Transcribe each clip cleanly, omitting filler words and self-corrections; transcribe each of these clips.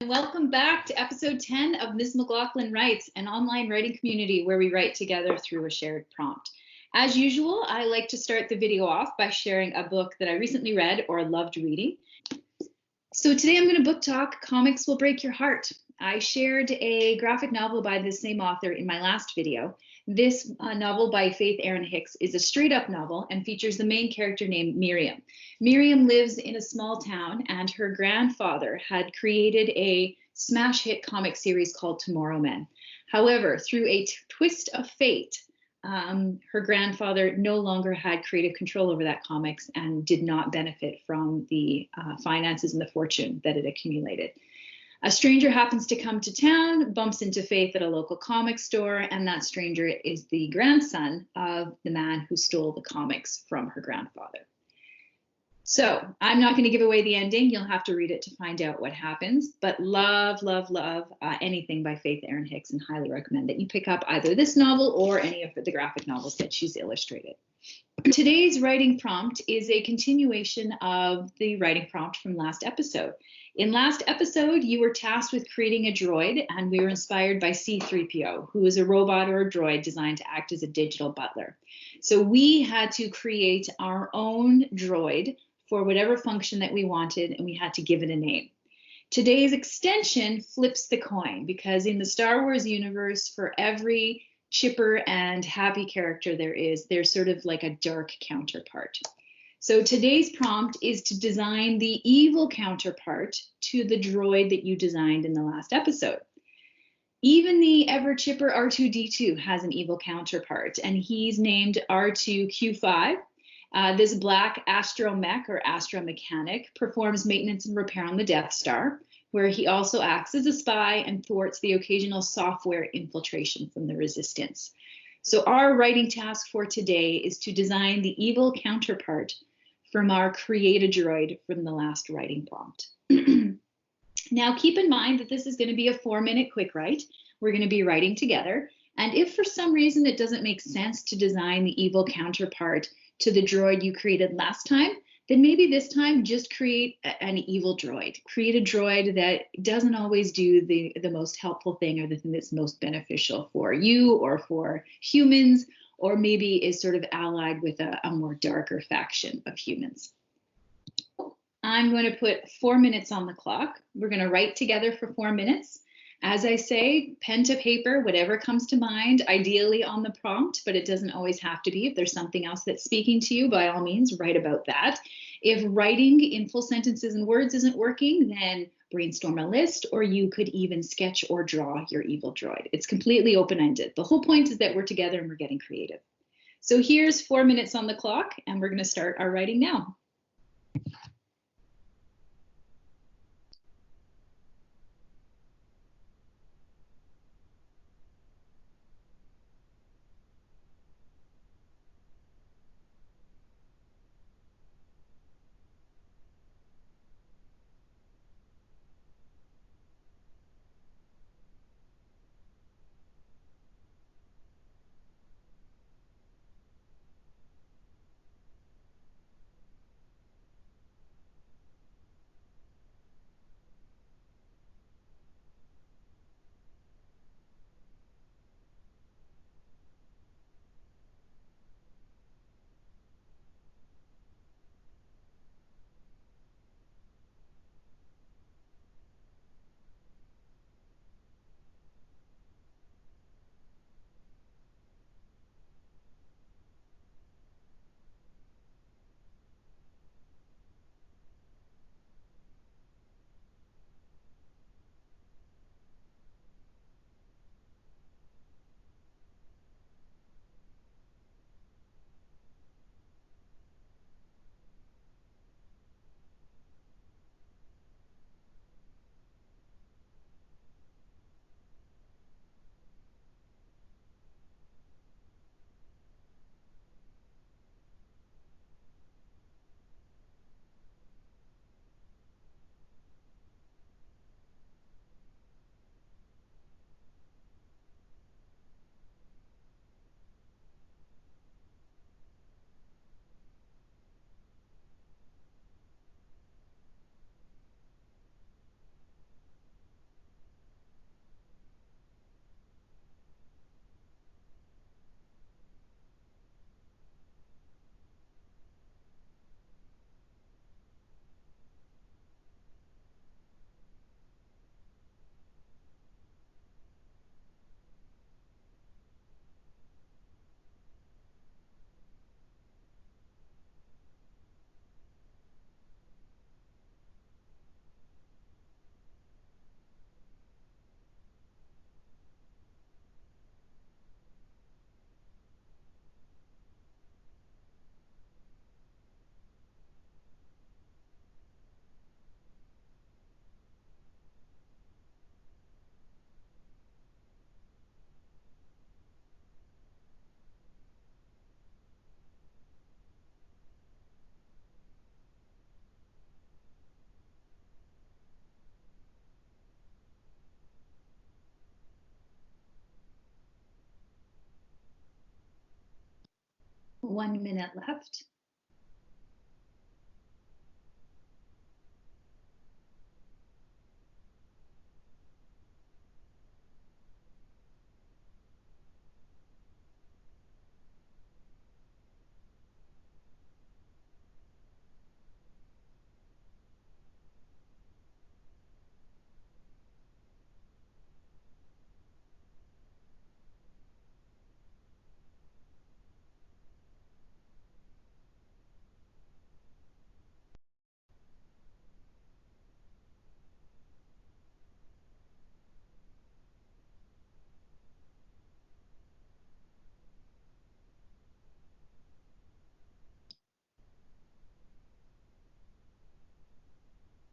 Welcome back to episode 10 of Ms. McLaughlin Writes, an online writing community where we write together through a shared prompt. As usual, I like to start the video off by sharing a book that I recently read or loved reading. So today I'm going to book talk Comics Will Break Your Heart. I shared a graphic novel by the same author in my last video. This novel by Faith Erin Hicks is a straight up novel and features the main character named Miriam. Miriam lives in a small town, and her grandfather had created a smash hit comic series called Tomorrow Men. However, through a twist of fate, her grandfather no longer had creative control over that comics and did not benefit from the finances and the fortune that it accumulated. A stranger happens to come to town, bumps into Faith at a local comic store, and that stranger is the grandson of the man who stole the comics from her grandfather. So I'm not going to give away the ending. You'll have to read it to find out what happens, but love anything by Faith Erin Hicks, and highly recommend that you pick up either this novel or any of the graphic novels that she's illustrated. Today's writing prompt is a continuation of the writing prompt from last episode. In last episode, you were tasked with creating a droid, and we were inspired by C-3PO, who is a robot or a droid designed to act as a digital butler. So we had to create our own droid for whatever function that we wanted, and we had to give it a name. Today's extension flips the coin, because in the Star Wars universe, for every chipper and happy character there's sort of like a dark counterpart. So today's prompt is to design the evil counterpart to the droid that you designed in the last episode. Even the ever chipper R2-D2 has an evil counterpart, and he's named R2-Q5. This black astromech or astromechanic performs maintenance and repair on the Death Star, where he also acts as a spy and thwarts the occasional software infiltration from the Resistance. So our writing task for today is to design the evil counterpart from our Create a Droid from the last writing prompt. Now keep in mind that this is going to be a 4-minute quick write. We're going to be writing together. And if for some reason it doesn't make sense to design the evil counterpart to the droid you created last time, then maybe this time just create an evil droid. Create a droid that doesn't always do the most helpful thing or the thing that's most beneficial for you or for humans, or maybe is sort of allied with a more darker faction of humans. I'm going to put 4 minutes on the clock. We're going to write together for 4 minutes. As I say, pen to paper, whatever comes to mind, ideally on the prompt, but it doesn't always have to be. If there's something else that's speaking to you, by all means, write about that. If writing in full sentences and words isn't working, then brainstorm a list, or you could even sketch or draw your evil droid. It's completely open-ended. The whole point is that we're together and we're getting creative. So here's 4 minutes on the clock, and we're going to start our writing now. 1 minute left.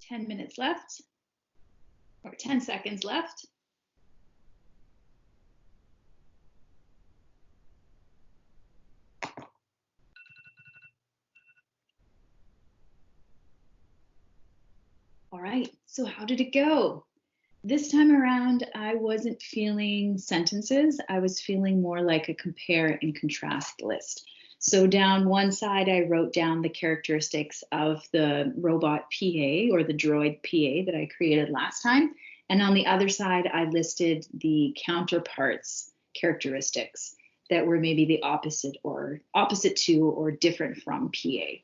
Ten minutes left, or 10 seconds left. All right, so how did it go? This time around, I wasn't feeling sentences. I was feeling more like a compare and contrast list. So down one side, I wrote down the characteristics of the robot PA or the droid PA that I created last time. And on the other side, I listed the counterparts characteristics that were maybe the opposite to or different from PA.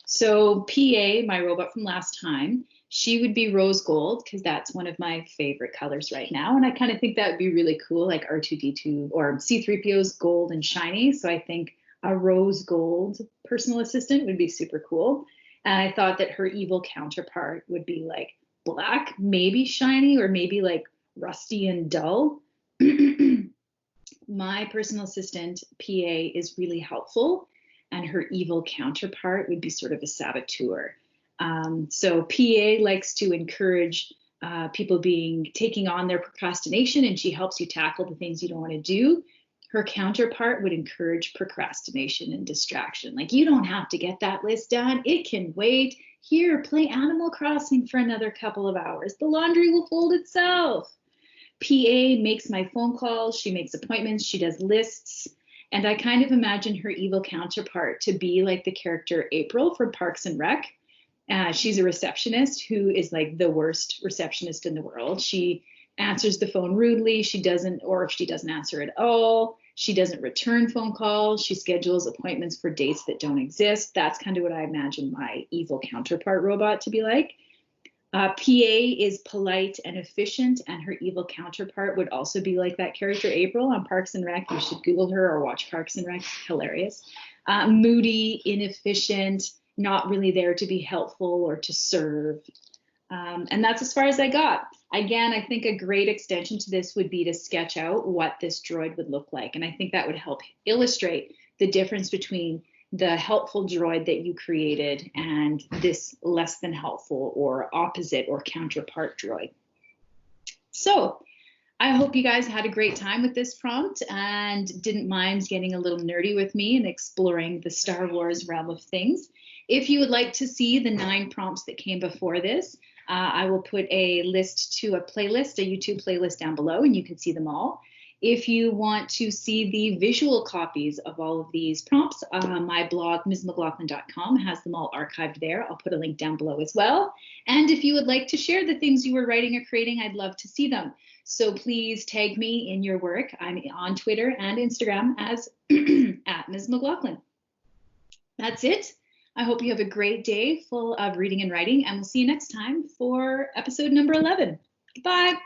So PA, my robot from last time, she would be rose gold because that's one of my favorite colors right now. And I kind of think that would be really cool, like R2D2 or C3PO's gold and shiny. So I think a rose gold personal assistant would be super cool. And I thought that her evil counterpart would be like black, maybe shiny, or maybe like rusty and dull. My personal assistant, PA, is really helpful, and her evil counterpart would be sort of a saboteur. So PA likes to encourage people taking on their procrastination, and she helps you tackle the things you don't want to do. Her counterpart would encourage procrastination and distraction. Like, you don't have to get that list done. It can wait. Here, play Animal Crossing for another couple of hours. The laundry will fold itself. PA makes my phone calls. She makes appointments. She does lists. And I kind of imagine her evil counterpart to be like the character April from Parks and Rec. She's a receptionist who is like the worst receptionist in the world. She answers the phone rudely. She doesn't, or if she doesn't answer at all, she doesn't return phone calls. She schedules appointments for dates that don't exist. That's kind of what I imagine my evil counterpart robot to be like. PA is polite and efficient, and her evil counterpart would also be like that character April on Parks and Rec. You should Google her or watch Parks and Rec. Hilarious. Moody, inefficient, not really there to be helpful or to serve. And that's as far as I got. Again, I think a great extension to this would be to sketch out what this droid would look like. And I think that would help illustrate the difference between the helpful droid that you created and this less than helpful or opposite or counterpart droid. So I hope you guys had a great time with this prompt and didn't mind getting a little nerdy with me and exploring the Star Wars realm of things. If you would like to see the 9 prompts that came before this, I will put a list to a playlist, a YouTube playlist down below, and you can see them all. If you want to see the visual copies of all of these prompts, my blog, msmclaughlin.com, has them all archived there. I'll put a link down below as well. And if you would like to share the things you were writing or creating, I'd love to see them. So please tag me in your work. I'm on Twitter and Instagram as at Ms. McLaughlin. That's it. I hope you have a great day full of reading and writing, and we'll see you next time for episode number 11. Goodbye.